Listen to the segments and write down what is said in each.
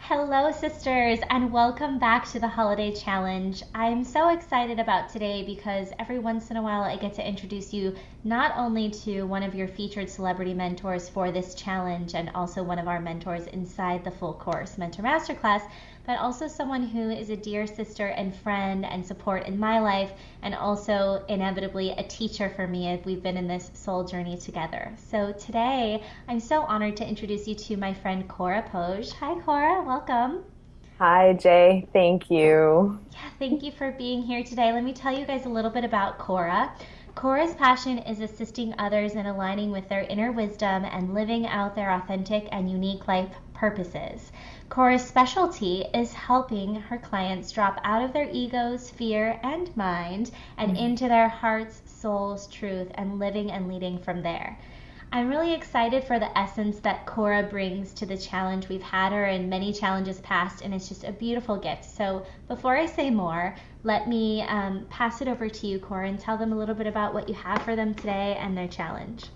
Hello, sisters, and welcome back to the Holiday Challenge. I'm so excited about today because every once in a while I get to introduce you not only to one of your featured celebrity mentors for this challenge and also one of our mentors inside the full course Mentor Masterclass, but also someone who is a dear sister and friend and support in my life, and also inevitably a teacher for me as we've been in this soul journey together. So today, I'm so honored to introduce you to my friend Cora Poage. Hi, Cora. Welcome. Hi, Jay. Thank you. Yeah, thank you for being here today. Let me tell you guys a little bit about Cora. Cora's passion is assisting others in aligning with their inner wisdom and living out their authentic and unique life purposes. Cora's specialty is helping her clients drop out of their egos, fear, and mind and into their hearts, souls, truth, and living and leading from there. I'm really excited for the essence that Cora brings to the challenge. We've had her in many challenges past, and it's just a beautiful gift. So before I say more, let me pass it over to you, Cora, and tell them a little bit about what you have for them today and their challenge.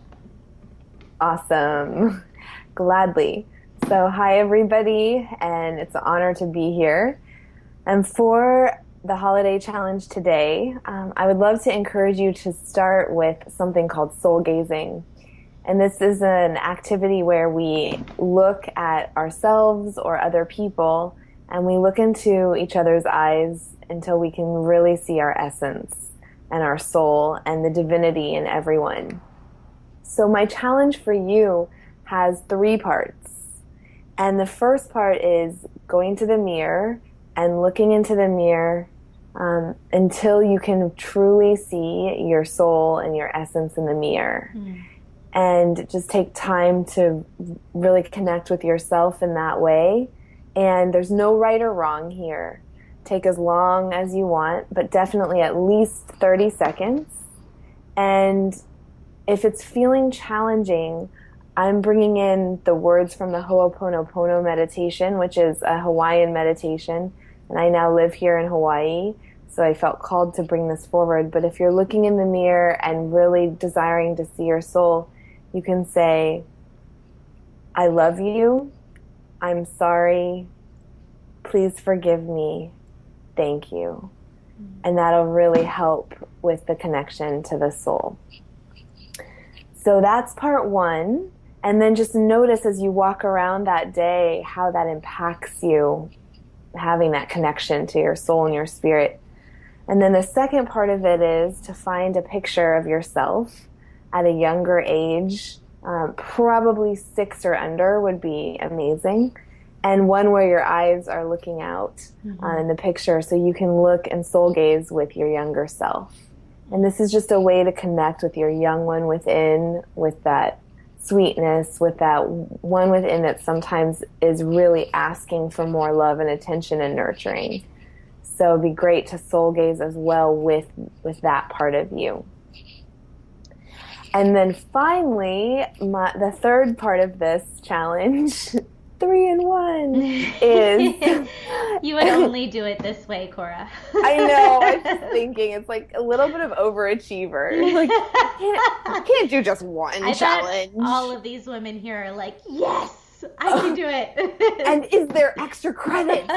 Awesome. Gladly. So, hi, everybody, and it's an honor to be here. And for the holiday challenge today, I would love to encourage you to start with something called soul gazing. And this is an activity where we look at ourselves or other people and we look into each other's eyes until we can really see our essence and our soul and the divinity in everyone. So my challenge for you has three parts. And the first part is going to the mirror and looking into the mirror until you can truly see your soul and your essence in the mirror. And just take time to really connect with yourself in that way. And there's no right or wrong here. Take as long as you want, but definitely at least 30 seconds. And if it's feeling challenging, I'm bringing in the words from the Ho'oponopono meditation, which is a Hawaiian meditation. And I now live here in Hawaii, so I felt called to bring this forward. But if you're looking in the mirror and really desiring to see your soul, you can say, I love you, I'm sorry, please forgive me, thank you. And that'll really help with the connection to the soul. So that's part one. And then just notice as you walk around that day how that impacts you, having that connection to your soul and your spirit. And then the second part of it is to find a picture of yourself at a younger age, probably 6 or under would be amazing. And one where your eyes are looking out in the picture so you can look and soul gaze with your younger self. And this is just a way to connect with your young one within, with that sweetness, with that one within that sometimes is really asking for more love and attention and nurturing. So it'd be great to soul gaze as well with that part of you. And then finally, the third part of this challenge, 3 in 1, is... You would only do it this way, Cora. I know, I was just thinking, it's like a little bit of overachiever. Like, you can't do just one I challenge. bet all of these women here are like, yes, I can do it. And is there extra credits?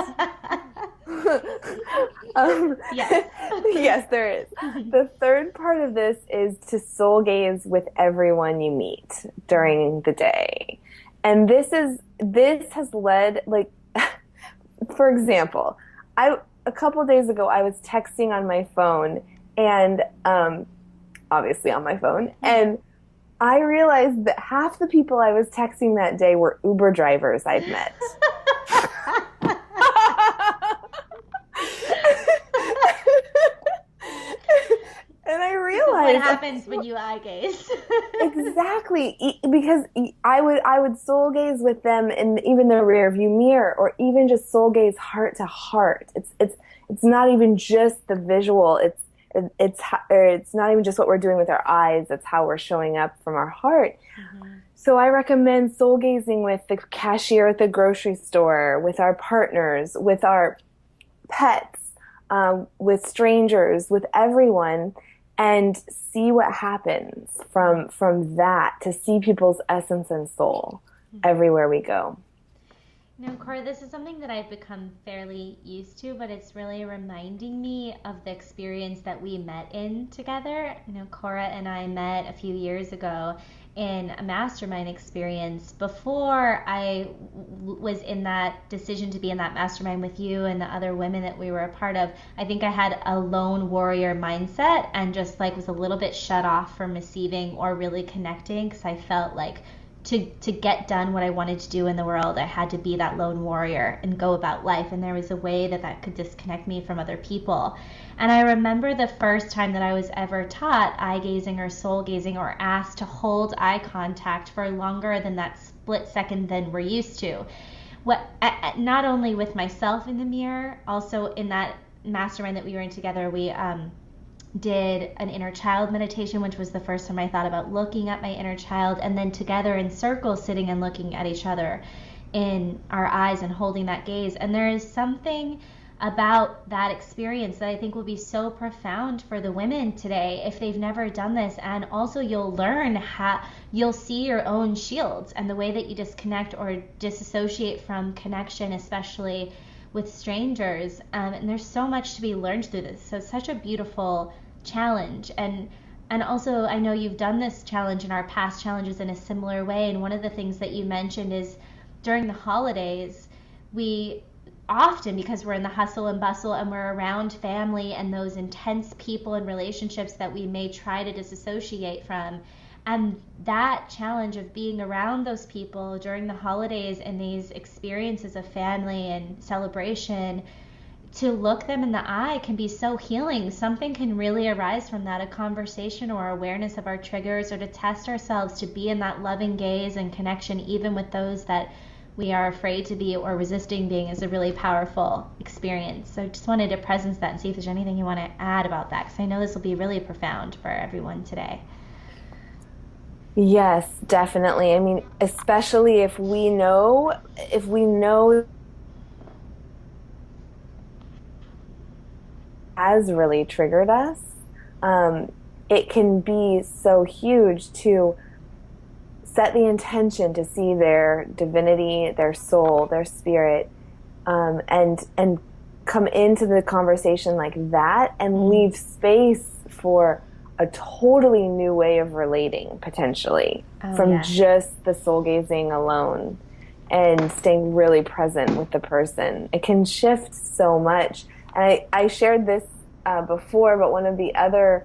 Yes. Yes, there is. The third part of this is to soul gaze with everyone you meet during the day. And this has led, like, for example, a couple days ago I was texting on my phone and obviously on my phone, and I realized that half the people I was texting that day were Uber drivers I'd met. And I realized what happens when you eye gaze. exactly, because I would soul gaze with them in even the rear view mirror, or even just soul gaze heart to heart. It's not even just the visual. It's not even just what we're doing with our eyes. It's how we're showing up from our heart. So I recommend soul gazing with the cashier at the grocery store, with our partners, with our pets, with strangers, with everyone, and see what happens from that, to see people's essence and soul everywhere we go. No, Cora, this is something that I've become fairly used to, but it's really reminding me of the experience that we met in together. Cora and I met a few years ago in a mastermind experience before was in that decision to be in that mastermind with you and the other women that we were a part of. I think I had a lone warrior mindset and just like was a little bit shut off from receiving or really connecting because I felt like to get done what I wanted to do in the world, I had to be that lone warrior and go about life. And there was a way that that could disconnect me from other people. And I remember the first time that I was ever taught eye gazing or soul gazing or asked to hold eye contact for longer than that split second than we're used to. Not only with myself in the mirror, also in that mastermind that we were in together, we did an inner child meditation, which was the first time I thought about looking at my inner child, and then together in circles sitting and looking at each other in our eyes and holding that gaze. And there is something about that experience that I think will be so profound for the women today if they've never done this. And also you'll learn how you'll see your own shields and the way that you disconnect or disassociate from connection, especially with strangers. And there's so much to be learned through this. So it's such a beautiful challenge. And also I know you've done this challenge in our past challenges in a similar way. And one of the things that you mentioned is during the holidays, we often, because we're in the hustle and bustle and we're around family and those intense people and relationships that we may try to disassociate from, and that challenge of being around those people during the holidays and these experiences of family and celebration, to look them in the eye can be so healing. Something can really arise from that, a conversation or awareness of our triggers, or to test ourselves to be in that loving gaze and connection even with those that we are afraid to be or resisting being, is a really powerful experience. So I just wanted to presence that and see if there's anything you want to add about that, because I know this will be really profound for everyone today. Yes, definitely. I mean, especially if we know has really triggered us, um, it can be so huge to set the intention to see their divinity, their soul, their spirit, and come into the conversation like that and leave space for a totally new way of relating potentially from Yeah. just the soul gazing alone and staying really present with the person. It can shift so much. And I shared this before, but one of the other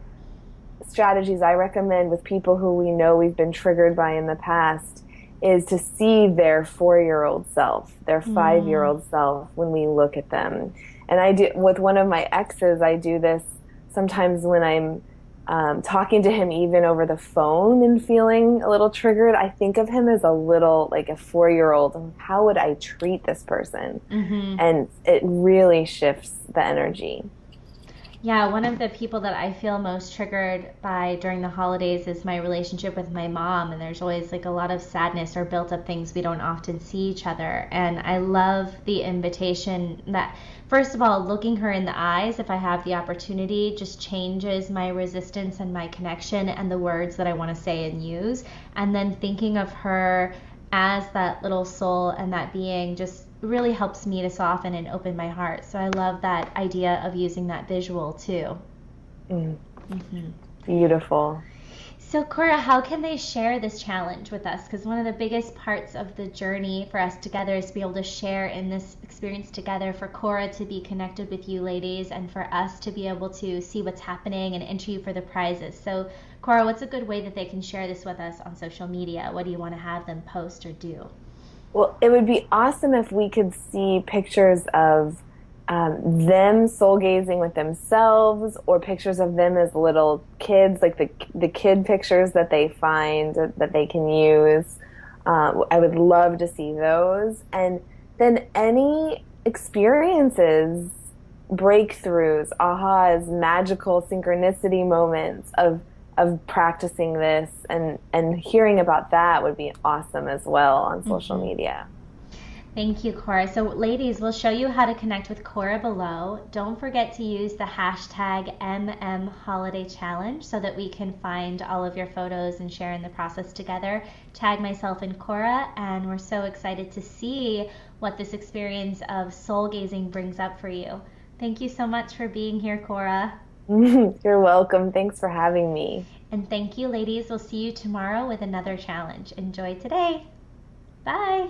strategies I recommend with people who we know we've been triggered by in the past is to see their 4-year-old self, their 5-year-old self when we look at them. And I do, with one of my exes, I do this sometimes when I'm talking to him even over the phone and feeling a little triggered. I think of him as a little, like a 4-year-old. How would I treat this person? And it really shifts the energy. Yeah, one of the people that I feel most triggered by during the holidays is my relationship with my mom. And there's always like a lot of sadness or built up things. We don't often see each other. And I love the invitation that, first of all, looking her in the eyes, if I have the opportunity, just changes my resistance and my connection and the words that I want to say and use. And then thinking of her as that little soul and that being just really helps me to soften and open my heart. So I love that idea of using that visual too. Beautiful. So Cora, how can they share this challenge with us? Because one of the biggest parts of the journey for us together is to be able to share in this experience together, for Cora to be connected with you ladies and for us to be able to see what's happening and enter you for the prizes. So Cora, what's a good way that they can share this with us on social media? What do you want to have them post or do? Well, it would be awesome if we could see pictures of them soul gazing with themselves, or pictures of them as little kids, like the kid pictures that they find that they can use. I would love to see those. And then any experiences, breakthroughs, ahas, magical synchronicity moments of practicing this, and hearing about that would be awesome as well on social media. Thank you, Cora. So, ladies, we'll show you how to connect with Cora below. Don't forget to use the hashtag #MMHolidayChallenge so that we can find all of your photos and share in the process together. Tag myself and Cora, and we're so excited to see what this experience of soul gazing brings up for you. Thank you so much for being here, Cora. You're welcome. Thanks for having me. And thank you, ladies. We'll see you tomorrow with another challenge. Enjoy today. Bye.